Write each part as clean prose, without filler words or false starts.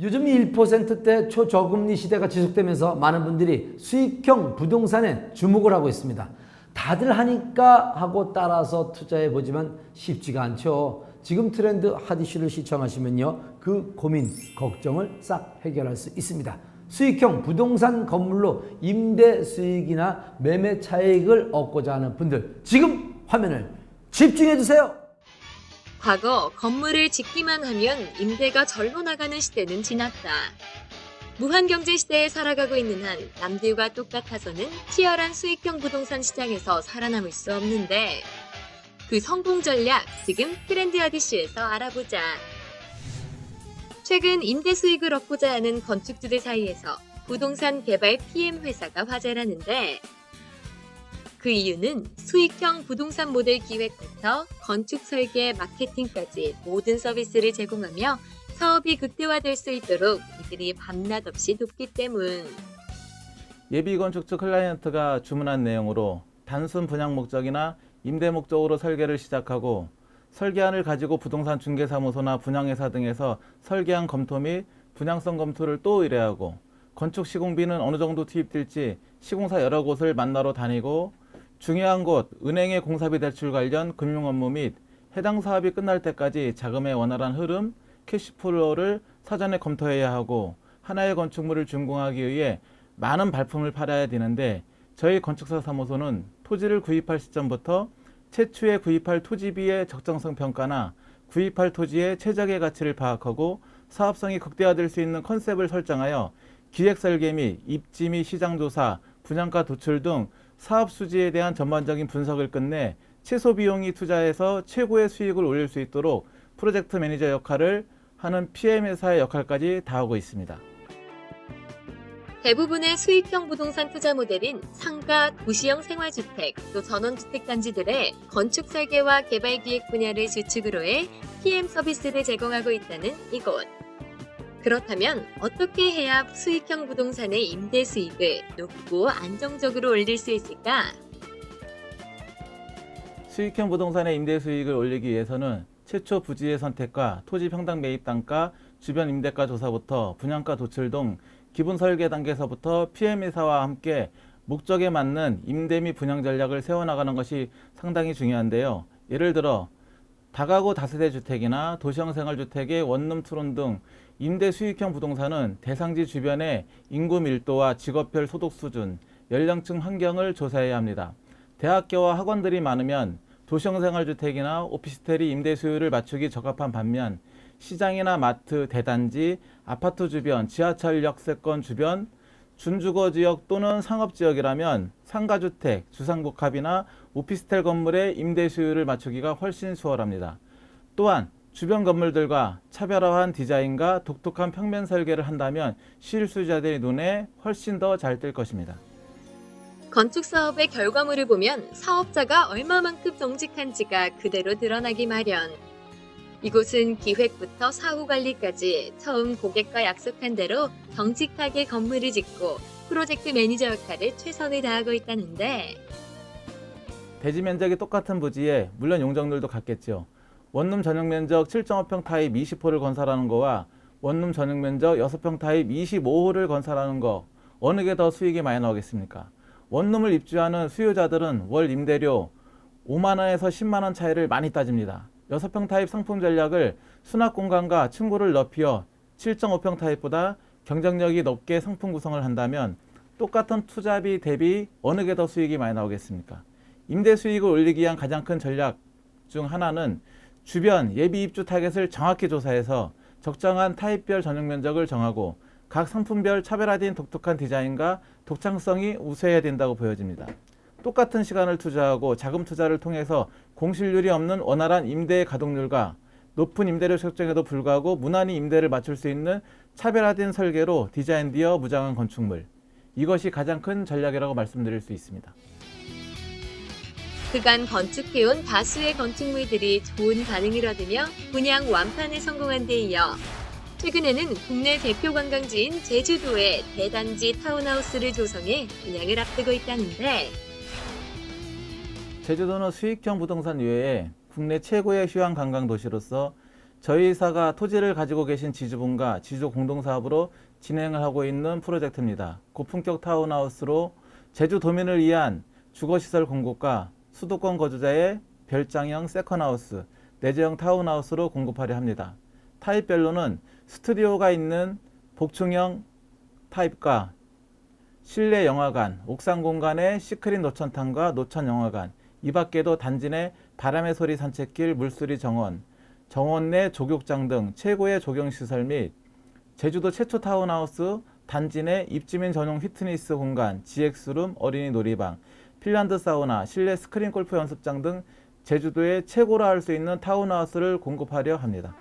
요즘 1%대 초저금리 시대가 지속되면서 많은 분들이 수익형 부동산에 주목을 하고 있습니다. 다들 하니까 하고 따라서 투자해보지만 쉽지가 않죠. 지금 트렌드 핫 이슈를 시청하시면요, 그 고민, 걱정을 싹 해결할 수 있습니다. 수익형 부동산 건물로 임대 수익이나 매매 차익을 얻고자 하는 분들, 지금 화면을 집중해주세요. 과거 건물을 짓기만 하면 임대가 절로 나가는 시대는 지났다. 무한경제 시대에 살아가고 있는 한 남들과 똑같아서는 치열한 수익형 부동산 시장에서 살아남을 수 없는데, 그 성공 전략 지금 트렌드 아디쇼에서 알아보자. 최근 임대 수익을 얻고자 하는 건축주들 사이에서 부동산 개발 PM 회사가 화제라는데, 그 이유는 수익형 부동산 모델 기획부터 건축 설계, 마케팅까지 모든 서비스를 제공하며 사업이 극대화될 수 있도록 이들이 밤낮 없이 돕기 때문. 예비 건축주 클라이언트가 주문한 내용으로 단순 분양 목적이나 임대 목적으로 설계를 시작하고, 설계안을 가지고 부동산 중개사무소나 분양회사 등에서 설계안 검토 및 분양성 검토를 또 의뢰하고, 건축 시공비는 어느 정도 투입될지 시공사 여러 곳을 만나러 다니고, 중요한 곳 은행의 공사비 대출 관련 금융 업무 및 해당 사업이 끝날 때까지 자금의 원활한 흐름, 캐시플로우를 사전에 검토해야 하고, 하나의 건축물을 준공하기 위해 많은 발품을 팔아야 되는데, 저희 건축사 사무소는 토지를 구입할 시점부터 최초에 구입할 토지비의 적정성 평가나 구입할 토지의 최적의 가치를 파악하고 사업성이 극대화될 수 있는 컨셉을 설정하여 기획 설계 및 입지 및 시장 조사, 분양가 도출 등 사업 수지에 대한 전반적인 분석을 끝내 최소 비용이 투자해서 최고의 수익을 올릴 수 있도록 프로젝트 매니저 역할을 하는 PM 회사의 역할까지 다하고 있습니다. 대부분의 수익형 부동산 투자 모델인 상가, 도시형 생활주택, 또 전원주택 단지들의 건축 설계와 개발 기획 분야를 주축으로 해 PM 서비스를 제공하고 있다는 이곳. 그렇다면 어떻게 해야 수익형 부동산의 임대 수익을 높고 안정적으로 올릴 수 있을까? 수익형 부동산의 임대 수익을 올리기 위해서는 최초 부지의 선택과 토지 평당 매입 단가, 주변 임대가 조사부터 분양가 도출 등 기본 설계 단계에서부터 PM 회사와 함께 목적에 맞는 임대 및 분양 전략을 세워나가는 것이 상당히 중요한데요. 예를 들어 다가구 다세대 주택이나 도시형 생활주택의 원룸 투룸 등 임대 수익형 부동산은 대상지 주변의 인구 밀도와 직업별 소득 수준, 연령층 환경을 조사해야 합니다. 대학교와 학원들이 많으면 도시형 생활주택이나 오피스텔이 임대 수요를 맞추기 적합한 반면, 시장이나 마트, 대단지, 아파트 주변, 지하철 역세권 주변, 준주거 지역 또는 상업지역이라면 상가주택, 주상복합이나 오피스텔 건물의 임대 수요를 맞추기가 훨씬 수월합니다. 또한 주변 건물들과 차별화한 디자인과 독특한 평면 설계를 한다면 실수요자들의 눈에 훨씬 더 잘 뜰 것입니다. 건축 사업의 결과물을 보면 사업자가 얼마만큼 정직한지가 그대로 드러나기 마련. 이곳은 기획부터 사후 관리까지 처음 고객과 약속한 대로 정직하게 건물을 짓고 프로젝트 매니저 역할을 최선을 다하고 있다는데, 대지 면적이 똑같은 부지에 물론 용적률도 같겠죠. 원룸 전용 면적 7.5평 타입 20호를 건설하는 거와 원룸 전용 면적 6평 타입 25호를 건설하는 거, 어느 게 더 수익이 많이 나오겠습니까? 원룸을 입주하는 수요자들은 월 임대료 5만원에서 10만원 차이를 많이 따집니다. 6평 타입 상품 전략을 수납 공간과 층고를 넓혀 7.5평 타입보다 경쟁력이 높게 상품 구성을 한다면 똑같은 투자비 대비 어느 게 더 수익이 많이 나오겠습니까? 임대 수익을 올리기 위한 가장 큰 전략 중 하나는 주변 예비 입주 타겟을 정확히 조사해서 적정한 타입별 전용 면적을 정하고 각 상품별 차별화된 독특한 디자인과 독창성이 우수해야 된다고 보여집니다. 똑같은 시간을 투자하고 자금 투자를 통해서 공실률이 없는 원활한 임대의 가동률과 높은 임대료 책정에도 불구하고 무난히 임대를 맞출 수 있는 차별화된 설계로 디자인되어 무장한 건축물, 이것이 가장 큰 전략이라고 말씀드릴 수 있습니다. 그간 건축해온 다수의 건축물들이 좋은 반응을 얻으며 분양 완판에 성공한 데 이어 최근에는 국내 대표 관광지인 제주도에 대단지 타운하우스를 조성해 분양을 앞두고 있다는데, 제주도는 수익형 부동산 외에 국내 최고의 휴양 관광 도시로서 저희 회사가 토지를 가지고 계신 지주분과 지주 공동사업으로 진행을 하고 있는 프로젝트입니다. 고품격 타운하우스로 제주도민을 위한 주거시설 공급과 수도권 거주자의 별장형 세컨하우스, 내재형 타운하우스로 공급하려 합니다. 타입별로는 스튜디오가 있는 복층형 타입과 실내 영화관, 옥상 공간의 시크릿 노천탕과 노천 영화관, 이 밖에도 단지 내 바람의 소리 산책길, 물수리 정원, 정원 내 족욕장 등 최고의 조경시설 및 제주도 최초 타운하우스 단지 내 입주민 전용 피트니스 공간, GX룸, 어린이 놀이방, 핀란드 사우나, 실내 스크린 골프 연습장 등 제주도의 최고로 할 수 있는 타운하우스를 공급하려 합니다.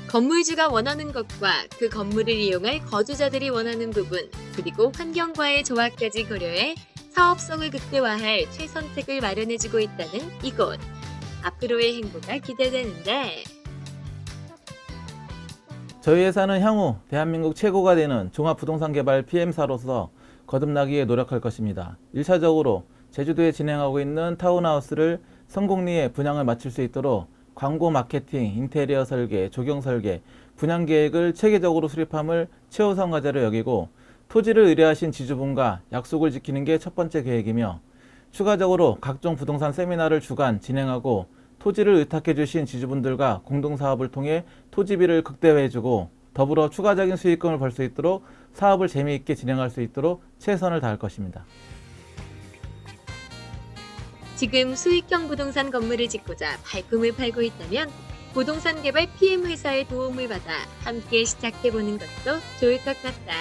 건물주가 원하는 것과 그 건물을 이용할 거주자들이 원하는 부분, 그리고 환경과의 조화까지 고려해 사업성을 극대화할 최선택을 마련해주고 있다는 이곳. 앞으로의 행보가 기대되는데 저희 회사는 향후 대한민국 최고가 되는 종합부동산개발 PM사로서 거듭나기에 노력할 것입니다. 1차적으로 제주도에 진행하고 있는 타운하우스를 성공리에 분양을 마칠 수 있도록 광고 마케팅, 인테리어 설계, 조경 설계, 분양 계획을 체계적으로 수립함을 최우선 과제로 여기고 토지를 의뢰하신 지주분과 약속을 지키는 게 첫 번째 계획이며 추가적으로 각종 부동산 세미나를 주간 진행하고 토지를 의탁해 주신 지주분들과 공동사업을 통해 토지비를 극대화해주고 더불어 추가적인 수익금을 벌 수 있도록 사업을 재미있게 진행할 수 있도록 최선을 다할 것입니다. 지금 수익형 부동산 건물을 짓고자 발품을 팔고 있다면 부동산 개발 PM 회사의 도움을 받아 함께 시작해보는 것도 좋을 것 같다.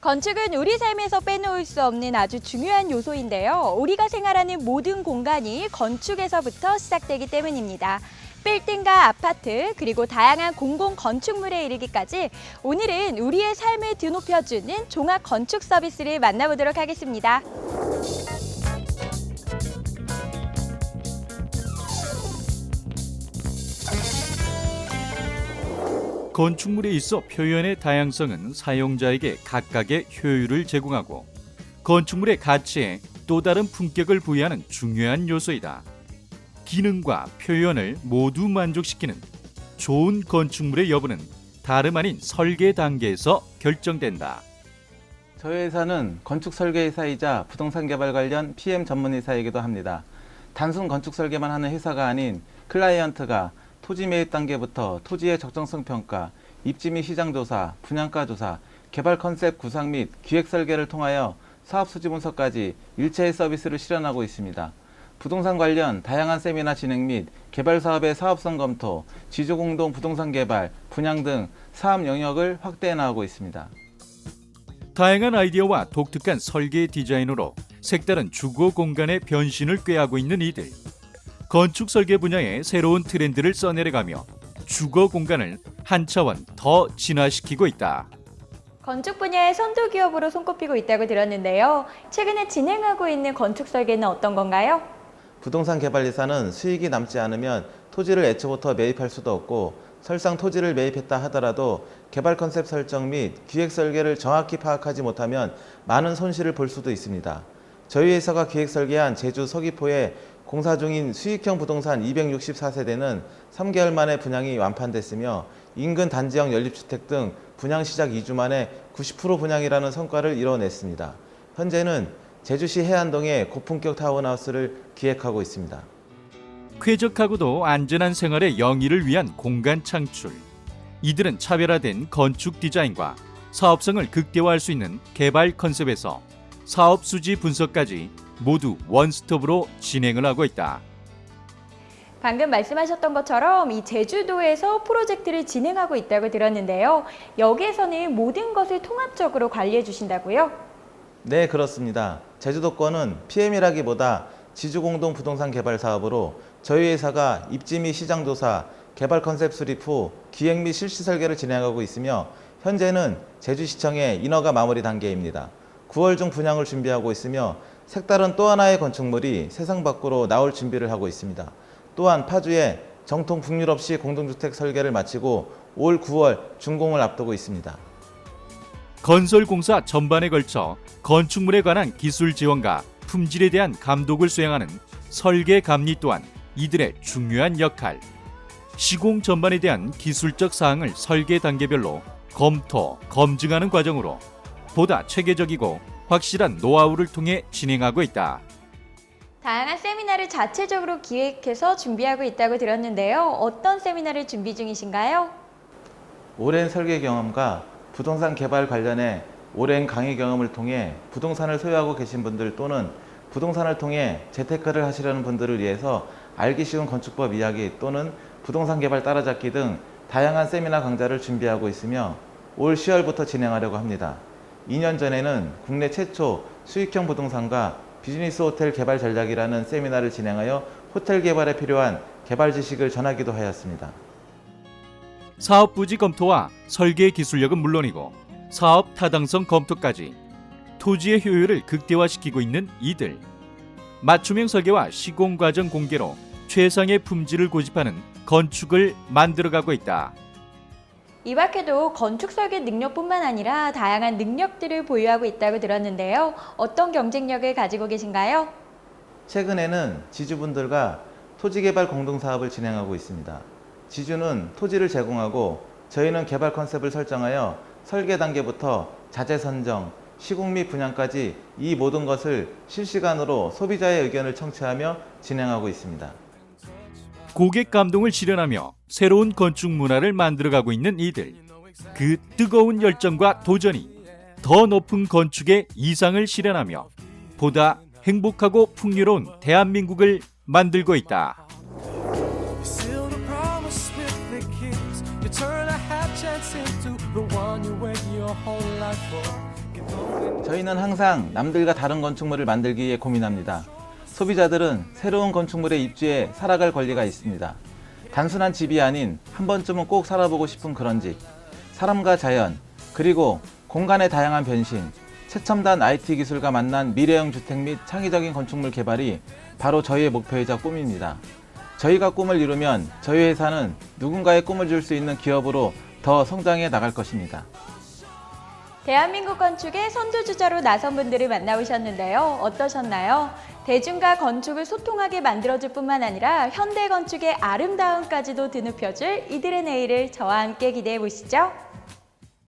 건축은 우리 삶에서 빼놓을 수 없는 아주 중요한 요소인데요. 우리가 생활하는 모든 공간이 건축에서부터 시작되기 때문입니다. 빌딩과 아파트, 그리고 다양한 공공 건축물에 이르기까지 오늘은 우리의 삶을 드높여주는 종합 건축 서비스를 만나보도록 하겠습니다. 건축물에 있어 표현의 다양성은 사용자에게 각각의 효율을 제공하고 건축물의 가치에 또 다른 품격을 부여하는 중요한 요소이다. 기능과 표현을 모두 만족시키는 좋은 건축물의 여부는 다름 아닌 설계 단계에서 결정된다. 저희 회사는 건축 설계 회사이자 부동산 개발 관련 PM 전문 회사이기도 합니다. 단순 건축 설계만 하는 회사가 아닌 클라이언트가 토지 매입 단계부터 토지의 적정성 평가, 입지 및 시장 조사, 분양가 조사, 개발 컨셉 구상 및 기획 설계를 통하여 사업 수지 분석까지 일체의 서비스를 실현하고 있습니다. 부동산 관련 다양한 세미나 진행 및 개발 사업의 사업성 검토, 지주공동 부동산 개발, 분양 등 사업 영역을 확대해 나가고 있습니다. 다양한 아이디어와 독특한 설계 디자인으로 색다른 주거 공간의 변신을 꾀하고 있는 이들. 건축 설계 분야의 새로운 트렌드를 써내려가며 주거 공간을 한 차원 더 진화시키고 있다. 건축 분야의 선도 기업으로 손꼽히고 있다고 들었는데요. 최근에 진행하고 있는 건축 설계는 어떤 건가요? 부동산 개발 예산은 수익이 남지 않으면 토지를 애초부터 매입할 수도 없고 설상 토지를 매입했다 하더라도 개발 컨셉 설정 및 기획 설계를 정확히 파악하지 못하면 많은 손실을 볼 수도 있습니다. 저희 회사가 기획 설계한 제주 서귀포에 공사 중인 수익형 부동산 264세대는 3개월 만에 분양이 완판됐으며 인근 단지형 연립주택 등 분양 시작 2주 만에 90% 분양이라는 성과를 이뤄냈습니다. 현재는 제주시 해안동에 고품격 타운하우스를 기획하고 있습니다. 쾌적하고도 안전한 생활의 영위를 위한 공간 창출. 이들은 차별화된 건축 디자인과 사업성을 극대화할 수 있는 개발 컨셉에서 사업 수지 분석까지 모두 원스톱으로 진행을 하고 있다. 방금 말씀하셨던 것처럼 이 제주도에서 프로젝트를 진행하고 있다고 들었는데요. 여기에서는 모든 것을 통합적으로 관리해 주신다고요? 네, 그렇습니다. 제주도권은 PM이라기보다 지주공동 부동산 개발 사업으로 저희 회사가 입지 및 시장 조사, 개발 컨셉 수립 후 기획 및 실시 설계를 진행하고 있으며 현재는 제주시청의 인허가 마무리 단계입니다. 9월 중 분양을 준비하고 있으며 색다른 또 하나의 건축물이 세상 밖으로 나올 준비를 하고 있습니다. 또한 파주에 정통 북유럽식 공동주택 설계를 마치고 올 9월 준공을 앞두고 있습니다. 건설공사 전반에 걸쳐 건축물에 관한 기술 지원과 품질에 대한 감독을 수행하는 설계 감리 또한 이들의 중요한 역할. 시공 전반에 대한 기술적 사항을 설계 단계별로 검토, 검증하는 과정으로 보다 체계적이고 확실한 노하우를 통해 진행하고 있다. 다양한 세미나를 자체적으로 기획해서 준비하고 있다고 들었는데요. 어떤 세미나를 준비 중이신가요? 오랜 설계 경험과 부동산 개발 관련해 오랜 강의 경험을 통해 부동산을 소유하고 계신 분들 또는 부동산을 통해 재테크를 하시려는 분들을 위해서 알기 쉬운 건축법 이야기 또는 부동산 개발 따라잡기 등 다양한 세미나 강좌를 준비하고 있으며 올 10월부터 진행하려고 합니다. 2년 전에는 국내 최초 수익형 부동산과 비즈니스 호텔 개발 전략이라는 세미나를 진행하여 호텔 개발에 필요한 개발 지식을 전하기도 하였습니다. 사업 부지 검토와 설계 기술력은 물론이고 사업 타당성 검토까지 토지의 효율을 극대화시키고 있는 이들. 맞춤형 설계와 시공 과정 공개로 최상의 품질을 고집하는 건축을 만들어가고 있다. 이 밖에도 건축 설계 능력뿐만 아니라 다양한 능력들을 보유하고 있다고 들었는데요. 어떤 경쟁력을 가지고 계신가요? 최근에는 지주분들과 토지개발 공동사업을 진행하고 있습니다. 지주는 토지를 제공하고 저희는 개발 컨셉을 설정하여 설계 단계부터 자재 선정, 시공 및 분양까지 이 모든 것을 실시간으로 소비자의 의견을 청취하며 진행하고 있습니다. 고객 감동을 실현하며 새로운 건축 문화를 만들어가고 있는 이들. 그 뜨거운 열정과 도전이 더 높은 건축의 이상을 실현하며 보다 행복하고 풍요로운 대한민국을 만들고 있다. Seal the promise with the keys. You turn a half chance into the one you wait your whole life for. 저희는 항상 남들과 다른 건축물을 만들기 위해 고민합니다. 소비자들은 새로운 건축물에 입주해 살아갈 권리가 있습니다. 단순한 집이 아닌 한 번쯤은 꼭 살아보고 싶은 그런 집. 사람과 자연, 그리고 공간의 다양한 변신, 최첨단 IT 기술과 만난 미래형 주택 및 창의적인 건축물 개발이 바로 저희의 목표이자 꿈입니다. 저희가 꿈을 이루면 저희 회사는 누군가의 꿈을 줄 수 있는 기업으로 더 성장해 나갈 것입니다. 대한민국 건축의 선두주자로 나선 분들을 만나보셨는데요. 어떠셨나요? 대중과 건축을 소통하게 만들어줄 뿐만 아니라 현대 건축의 아름다움까지도 드높여줄 이들의 내일을 저와 함께 기대해 보시죠.